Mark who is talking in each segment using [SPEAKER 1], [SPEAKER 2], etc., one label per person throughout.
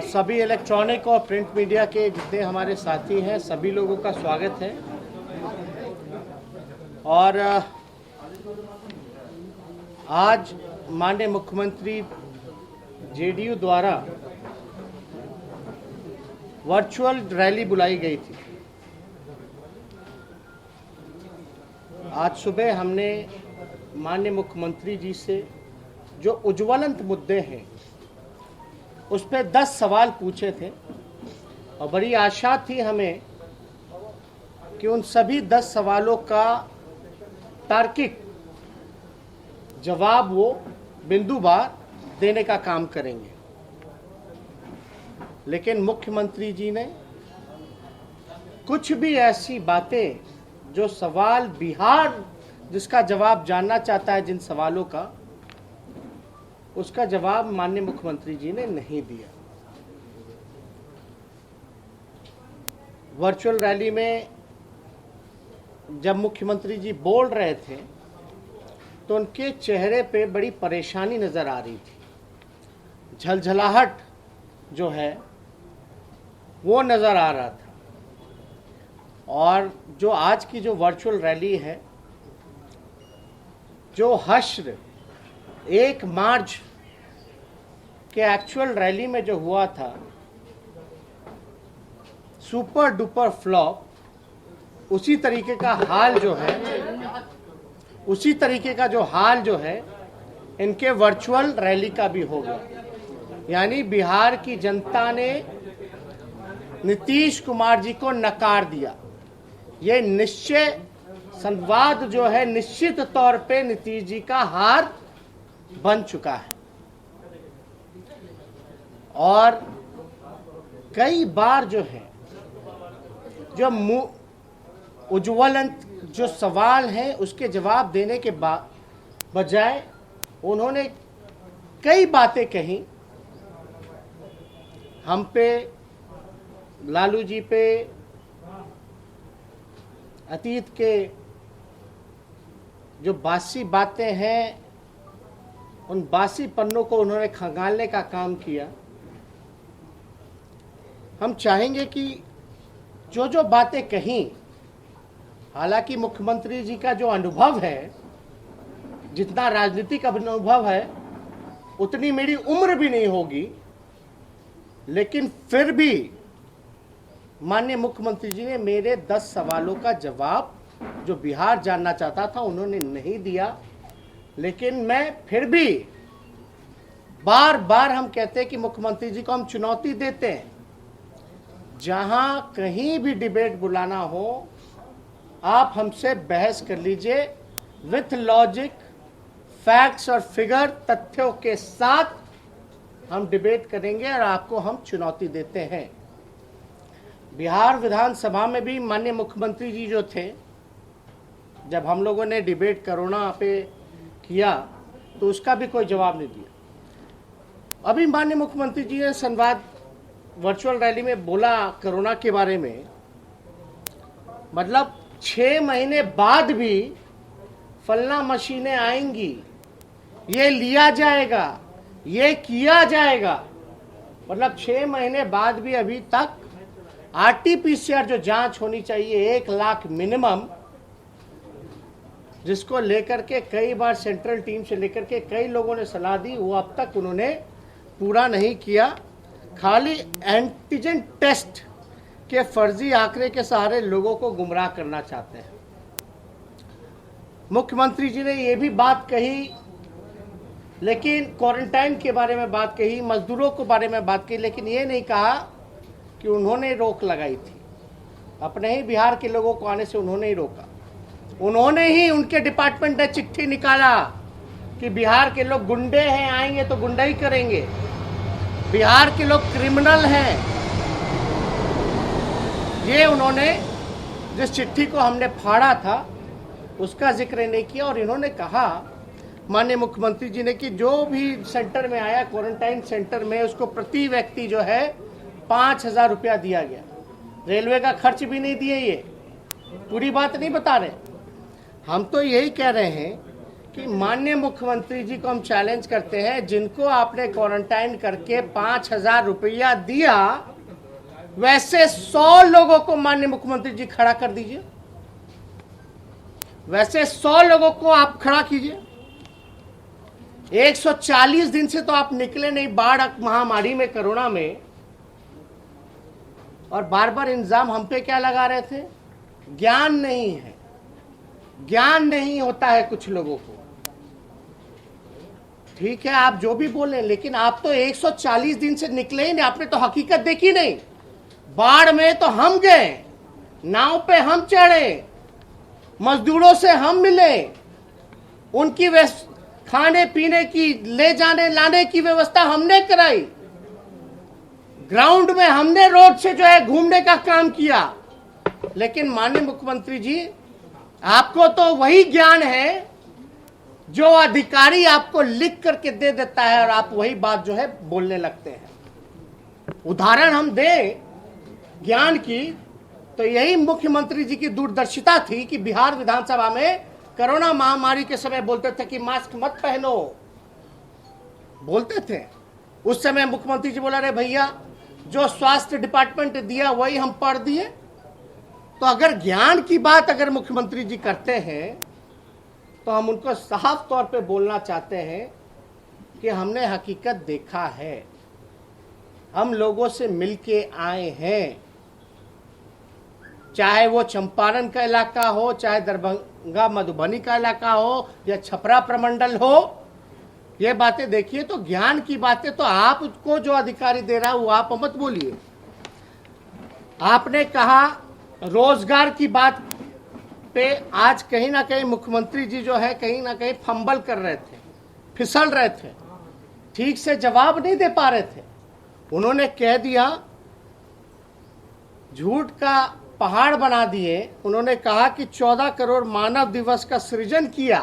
[SPEAKER 1] सभी इलेक्ट्रॉनिक और print media के जितने हमारे साथी हैं सभी लोगों का स्वागत है। और आज माननीय मुख्यमंत्री जेडीयू द्वारा वर्चुअल रैली बुलाई गई थी। आज सुबह हमने माननीय मुख्यमंत्री जी से जो उज्ज्वलंत मुद्दे हैं उस पर 10 सवाल पूछे थे और बड़ी आशा थी हमें कि उन सभी 10 सवालों का तार्किक जवाब वो बिंदुवार देने का काम करेंगे। लेकिन मुख्यमंत्री जी ने कुछ भी ऐसी बातें जो सवाल बिहार जिसका जवाब जानना चाहता है, जिन सवालों का, उसका जवाब माननीय मुख्यमंत्री जी ने नहीं दिया। वर्चुअल रैली में जब मुख्यमंत्री जी बोल रहे थे तो उनके चेहरे पे बड़ी परेशानी नजर आ रही थी, झलझलाहट जो है वो नजर आ रहा था। और जो आज की जो वर्चुअल रैली है, जो हश्र 1 मार्च के एक्चुअल रैली में जो हुआ था, सुपर डुपर फ्लॉप, उसी तरीके का हाल जो है इनके वर्चुअल रैली का भी हो गया। यानी बिहार की जनता ने नीतीश कुमार जी को नकार दिया। ये निश्चय संवाद जो है निश्चित तौर पे नीतीश जी का हार बन चुका है। और कई बार जो है जो उज्ज्वलंत जो सवाल है उसके जवाब देने के बजाय उन्होंने कई बातें कही हम पे, लालू जी पे, अतीत के जो बासी बातें हैं उन बासी पन्नों को उन्होंने खंगालने का काम किया। हम चाहेंगे कि जो जो बातें कहीं, हालांकि मुख्यमंत्री जी का जो अनुभव है, जितना राजनीतिक अनुभव है उतनी मेरी उम्र भी नहीं होगी, लेकिन फिर भी माननीय मुख्यमंत्री जी ने मेरे 10 सवालों का जवाब जो बिहार जानना चाहता था उन्होंने नहीं दिया। लेकिन मैं फिर भी बार बार हम कहते हैं कि मुख्यमंत्री जी को हम चुनौती देते हैं, जहां कहीं भी डिबेट बुलाना हो आप हमसे बहस कर लीजिए, विथ लॉजिक, फैक्ट्स और फिगर, तथ्यों के साथ हम डिबेट करेंगे और आपको हम चुनौती देते हैं। बिहार विधानसभा में भी माननीय मुख्यमंत्री जी जो थे, जब हम लोगों ने डिबेट कोरोना पे किया तो उसका भी कोई जवाब नहीं दिया। अभी माननीय मुख्यमंत्री जी ने संवाद वर्चुअल रैली में बोला कोरोना के बारे में, मतलब 6 महीने बाद भी फलना मशीनें आएंगी, ये लिया जाएगा, ये किया जाएगा। मतलब 6 महीने बाद भी अभी तक आरटीपीसीआर जो जांच होनी चाहिए 1 लाख मिनिमम, जिसको लेकर के कई बार सेंट्रल टीम से लेकर के कई लोगों ने सलाह दी, वो अब तक उन्होंने पूरा नहीं किया। खाली एंटीजन टेस्ट के फर्जी आंकड़े के सहारे लोगों को गुमराह करना चाहते हैं। मुख्यमंत्री जी ने ये भी बात कही, लेकिन क्वारंटाइन के बारे में बात कही, मजदूरों के बारे में बात कही, लेकिन ये नहीं कहा कि उन्होंने रोक लगाई थी। अपने ही बिहार के लोगों को आने से उन्होंने ही रोका। उन्होंने ही, उनके डिपार्टमेंट ने चिट्ठी निकाला कि बिहार के लोग गुंडे हैं, आएंगे तो गुंडाई करेंगे, बिहार के लोग क्रिमिनल हैं। ये उन्होंने जिस चिट्ठी को हमने फाड़ा था उसका जिक्र नहीं किया। और इन्होंने कहा माननीय मुख्यमंत्री जी ने कि जो भी सेंटर में आया, क्वारंटाइन सेंटर में, उसको प्रति व्यक्ति जो है 5,000 रुपया दिया गया। रेलवे का खर्च भी नहीं दिए। ये पूरी बात नहीं बता रहे। हम तो यही कह रहे हैं कि माननीय मुख्यमंत्री जी को हम चैलेंज करते हैं, जिनको आपने क्वारंटाइन करके 5,000 रुपया दिया, वैसे 100 लोगों को माननीय मुख्यमंत्री जी खड़ा कर दीजिए। वैसे 100 लोगों को आप खड़ा कीजिए। 140 दिन से तो आप निकले नहीं बाढ़ महामारी में, कोरोना में, और बार बार इल्जाम हम पे क्या लगा रहे थे? ज्ञान नहीं है, ज्ञान नहीं होता है कुछ लोगों को। ठीक है, आप जो भी बोले, लेकिन आप तो 140 दिन से निकले ही नहीं, आपने तो हकीकत देखी नहीं। बाढ़ में तो हम गए, नाव पे हम चढ़े, मजदूरों से हम मिले, उनकी खाने पीने की, ले जाने लाने की व्यवस्था हमने कराई, ग्राउंड में हमने रोड से जो है घूमने का काम किया। लेकिन माननीय मुख्यमंत्री जी, आपको तो वही ज्ञान है जो अधिकारी आपको लिख करके दे देता है और आप वही बात जो है बोलने लगते हैं। उदाहरण हम दें ज्ञान की, तो यही मुख्यमंत्री जी की दूरदर्शिता थी कि बिहार विधानसभा में कोरोना महामारी के समय बोलते थे कि मास्क मत पहनो, बोलते थे। उस समय मुख्यमंत्री जी बोला, अरे भैया जो स्वास्थ्य डिपार्टमेंट दिया वही हम पढ़ दिए। तो अगर ज्ञान की बात अगर मुख्यमंत्री जी करते हैं तो हम उनको साफ तौर पे बोलना चाहते हैं कि हमने हकीकत देखा है, हम लोगों से मिलके आए हैं, चाहे वो चंपारण का इलाका हो, चाहे दरभंगा मधुबनी का इलाका हो, या छपरा प्रमंडल हो। ये बातें देखिए, तो ज्ञान की बातें तो आपको जो अधिकारी दे रहा है वो आप मत बोलिए। आपने कहा रोजगार की बात पे आज कहीं ना कहीं मुख्यमंत्री जी जो है कहीं ना कहीं फंबल कर रहे थे, फिसल रहे थे, ठीक से जवाब नहीं दे पा रहे थे। उन्होंने कह दिया, झूठ का पहाड़ बना दिए। उन्होंने कहा कि 14 करोड़ मानव दिवस का सृजन किया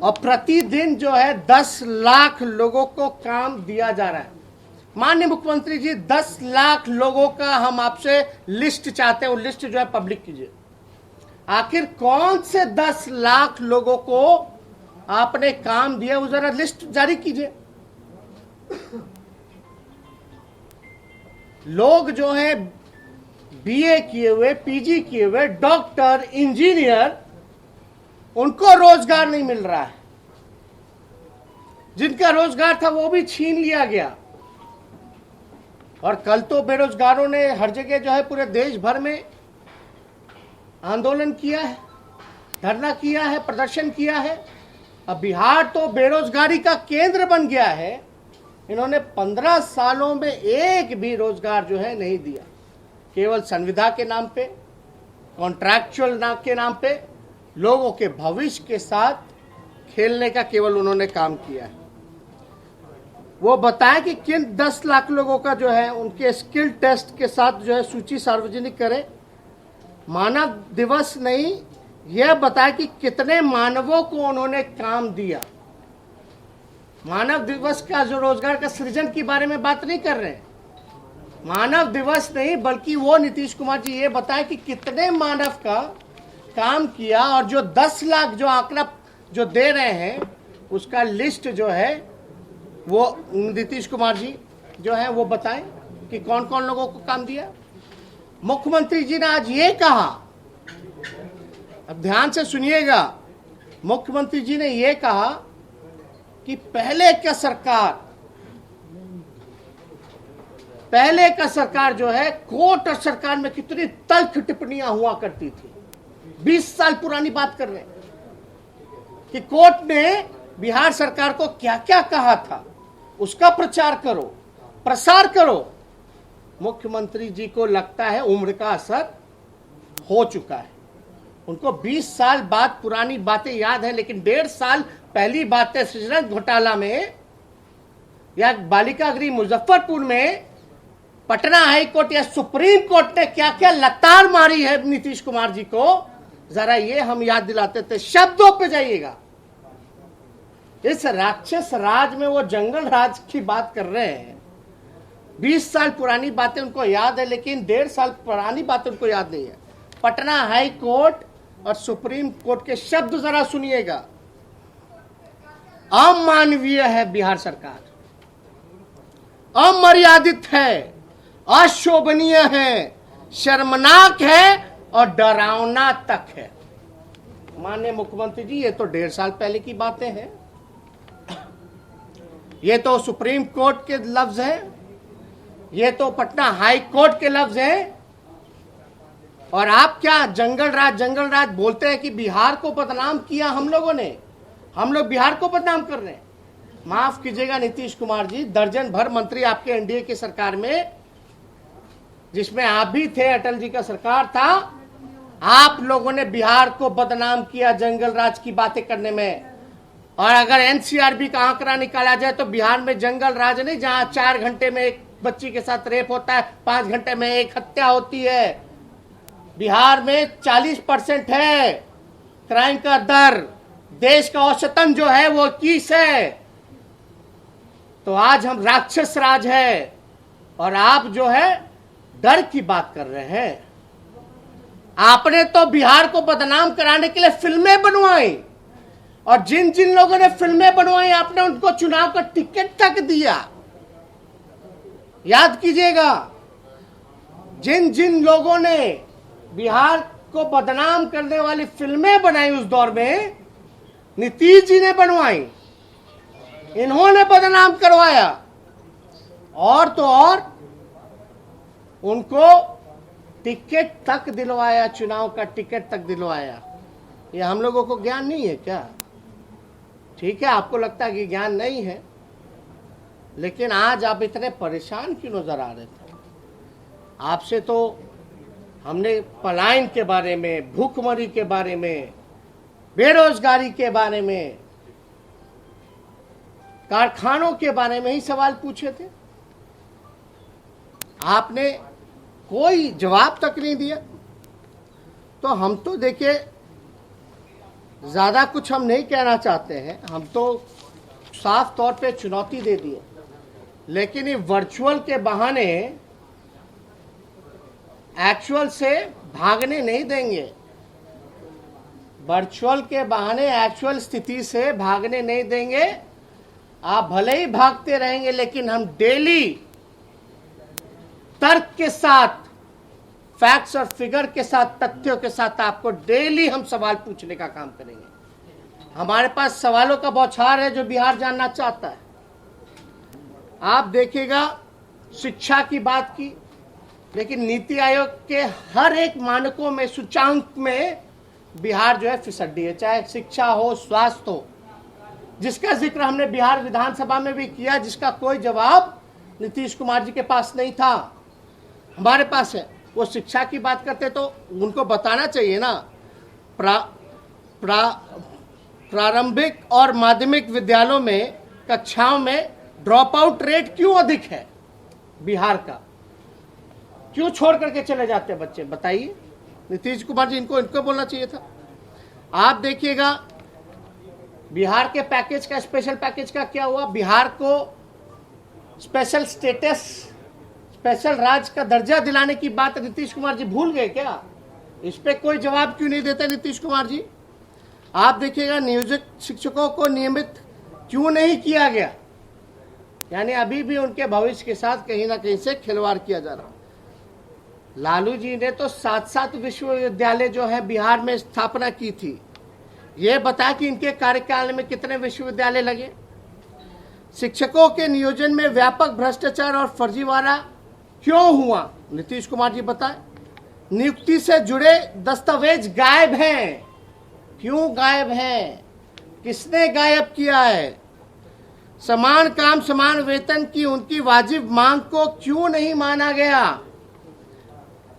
[SPEAKER 1] और प्रतिदिन जो है 10 लाख लोगों को काम दिया जा रहा है। माननीय मुख्यमंत्री जी, 10 लाख लोगों का हम आपसे लिस्ट चाहते हैं, वो लिस्ट जो है पब्लिक कीजिए। आखिर कौन से 10 लाख लोगों को आपने काम दिया, वो जरा लिस्ट जारी कीजिए। लोग जो है बीए किए हुए, पीजी किए हुए, डॉक्टर, इंजीनियर, उनको रोजगार नहीं मिल रहा है। जिनका रोजगार था वो भी छीन लिया गया। और कल तो बेरोजगारों ने हर जगह जो है पूरे देश भर में आंदोलन किया है, धरना किया है, प्रदर्शन किया है। अब बिहार तो बेरोजगारी का केंद्र बन गया है। इन्होंने 15 सालों में एक भी रोजगार जो है नहीं दिया, केवल संविदा के नाम पे, कॉन्ट्रैक्चुअल के नाम पे, लोगों के भविष्य के साथ खेलने का केवल उन्होंने काम किया है। वो बताएं कि किन 10 लाख लोगों का जो है उनके स्किल टेस्ट के साथ जो है सूची सार्वजनिक करें। मानव दिवस नहीं, यह बताएं कि कितने मानवों को उन्होंने काम दिया। मानव दिवस का जो रोजगार का सृजन के बारे में बात नहीं कर रहे। मानव दिवस नहीं, बल्कि वो नीतीश कुमार जी ये बताएं कि कितने मानव का काम किया, और जो 10 लाख जो आंकड़ा जो दे रहे हैं उसका लिस्ट जो है वो नीतीश कुमार जी जो है वो बताएं कि कौन कौन लोगों को काम दिया। मुख्यमंत्री जी ने आज ये कहा, अब ध्यान से सुनिएगा, मुख्यमंत्री जी ने ये कहा कि पहले का सरकार जो है, कोर्ट और सरकार में कितनी तल्ख टिप्पणियां हुआ करती थी। 20 साल पुरानी बात कर रहे हैं कि कोर्ट ने बिहार सरकार को क्या क्या कहा था, उसका प्रचार करो, प्रसार करो। मुख्यमंत्री जी को लगता है उम्र का असर हो चुका है। उनको 20 साल बाद पुरानी बातें याद है, लेकिन 1.5 साल पहली बातें सृजन घोटाला में या बालिका गृह मुजफ्फरपुर में पटना हाई कोर्ट या सुप्रीम कोर्ट ने क्या क्या लतार मारी है नीतीश कुमार जी को, जरा ये हम याद दिलाते थे। शब्दों पे जाइएगा। इस राक्षस राज में वो जंगल राज की बात कर रहे हैं। 20 साल पुरानी बातें उनको याद है, लेकिन 1.5 साल पुरानी बातें उनको याद नहीं है। पटना हाई कोर्ट और सुप्रीम कोर्ट के शब्द जरा सुनिएगा। अमानवीय है बिहार सरकार, अमर्यादित है, अशोभनीय है, शर्मनाक है और डरावना तक है। माननीय मुख्यमंत्री जी, ये तो 1.5 साल पहले की बातें हैं। ये तो सुप्रीम कोर्ट के लफ्ज हैं, ये तो पटना हाई कोर्ट के लफ्ज हैं। और आप क्या जंगल राज बोलते हैं कि बिहार को बदनाम किया हम लोगों ने, हम लोग बिहार को बदनाम कर रहे हैं। माफ कीजिएगा नीतीश कुमार जी, दर्जन भर मंत्री आपके एनडीए की सरकार में, जिसमें आप भी थे, अटल जी का सरकार था, आप लोगों ने बिहार को बदनाम किया जंगल राज की बातें करने में। और अगर एनसीआरबी का आंकड़ा निकाला जाए तो बिहार में जंगल राज नहीं, जहां 4 घंटे में एक बच्ची के साथ रेप होता है, 5 घंटे में एक हत्या होती है। बिहार में 40% है क्राइम का दर, देश का औसतन जो है वो 21 है। तो आज हम राक्षस राज है और आप जो है डर की बात कर रहे हैं। आपने तो बिहार को बदनाम कराने के लिए फिल्में बनवाई, और जिन जिन लोगों ने फिल्में बनवाई आपने उनको चुनाव का टिकट तक दिया। याद कीजिएगा, जिन जिन लोगों ने बिहार को बदनाम करने वाली फिल्में बनाई उस दौर में, नीतीश जी ने बनवाई, इन्होंने बदनाम करवाया। और तो और उनको टिकट तक दिलवाया, चुनाव का टिकट तक दिलवाया। ये हम लोगों को ज्ञान नहीं है क्या? ठीक है, आपको लगता है कि ज्ञान नहीं है, लेकिन आज आप इतने परेशान क्यों नजर आ रहे थे? आपसे तो हमने पलायन के बारे में, भूखमरी के बारे में, बेरोजगारी के बारे में, कारखानों के बारे में ही सवाल पूछे थे। आपने कोई जवाब तक नहीं दिया। तो हम तो देखिए ज्यादा कुछ हम नहीं कहना चाहते हैं, हम तो साफ तौर पे चुनौती दे दिए, लेकिन ये वर्चुअल के बहाने एक्चुअल से भागने नहीं देंगे। वर्चुअल के बहाने एक्चुअल स्थिति से भागने नहीं देंगे। आप भले ही भागते रहेंगे, लेकिन हम डेली तर्क के साथ, फैक्ट्स और फिगर के साथ, तथ्यों के साथ आपको डेली हम सवाल पूछने का काम करेंगे। हमारे पास सवालों का बौछार है जो बिहार जानना चाहता है। आप देखिएगा, शिक्षा की बात की, लेकिन नीति आयोग के हर एक मानकों में, सूचांक में बिहार जो है फिसड्डी है, चाहे शिक्षा हो, स्वास्थ्य हो, जिसका जिक्र हमने बिहार विधानसभा में भी किया, जिसका कोई जवाब नीतीश कुमार जी के पास नहीं था, हमारे पास है। वो शिक्षा की बात करते तो उनको बताना चाहिए ना, प्रारंभिक और माध्यमिक विद्यालयों में, कक्षाओं में ड्रॉप आउट रेट क्यों अधिक है बिहार का? क्यों छोड़ करके चले जाते हैं बच्चे, बताइए। नीतीश कुमार जी इनको बोलना चाहिए था। आप देखिएगा बिहार के पैकेज का, स्पेशल पैकेज का क्या हुआ? बिहार को स्पेशल स्टेटस, स्पेशल राज्य का दर्जा दिलाने की बात नीतीश कुमार जी भूल गए क्या? इस पे कोई जवाब क्यों नहीं देते नीतीश कुमार जी? आप देखिएगा नियोजित शिक्षकों को नियमित क्यों नहीं किया गया? यानी अभी भी उनके भविष्य के साथ कहीं ना कहीं से खिलवाड़ किया जा रहा। लालू जी ने तो 7 विश्वविद्यालय जो है बिहार में स्थापना की थी। ये बता कि इनके कार्यकाल में कितने विश्वविद्यालय लगे? शिक्षकों के नियोजन में व्यापक भ्रष्टाचार और फर्जीवाड़ा क्यों हुआ? नीतीश कुमार जी बताएं। नियुक्ति से जुड़े दस्तावेज गायब हैं, क्यों गायब हैं? किसने गायब किया है? समान काम समान वेतन की उनकी वाजिब मांग को क्यों नहीं माना गया?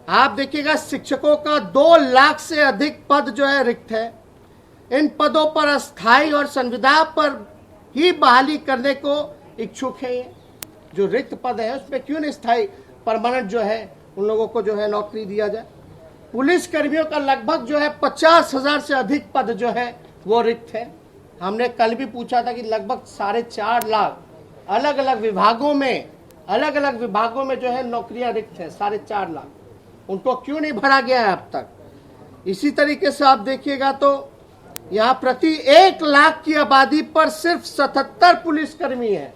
[SPEAKER 1] आप देखिएगा शिक्षकों का 2 लाख से अधिक पद जो है रिक्त है। इन पदों पर अस्थायी और संविदा पर ही बहाली करने को इच्छुक है। जो रिक्त पद है उसमें क्यों नहीं स्थायी, परमानेंट जो है उन लोगों को जो है नौकरी दिया जाए। पुलिस कर्मियों का लगभग जो है 50,000 से अधिक पद जो है वो रिक्त है। हमने कल भी पूछा था कि लगभग 4.5 लाख अलग अलग विभागों में जो है नौकरियां रिक्त है, 4.5 लाख। उनको क्यों नहीं भरा गया है अब तक? इसी तरीके से आप देखिएगा तो यहाँ प्रति 1 लाख की आबादी पर सिर्फ 77 पुलिसकर्मी है।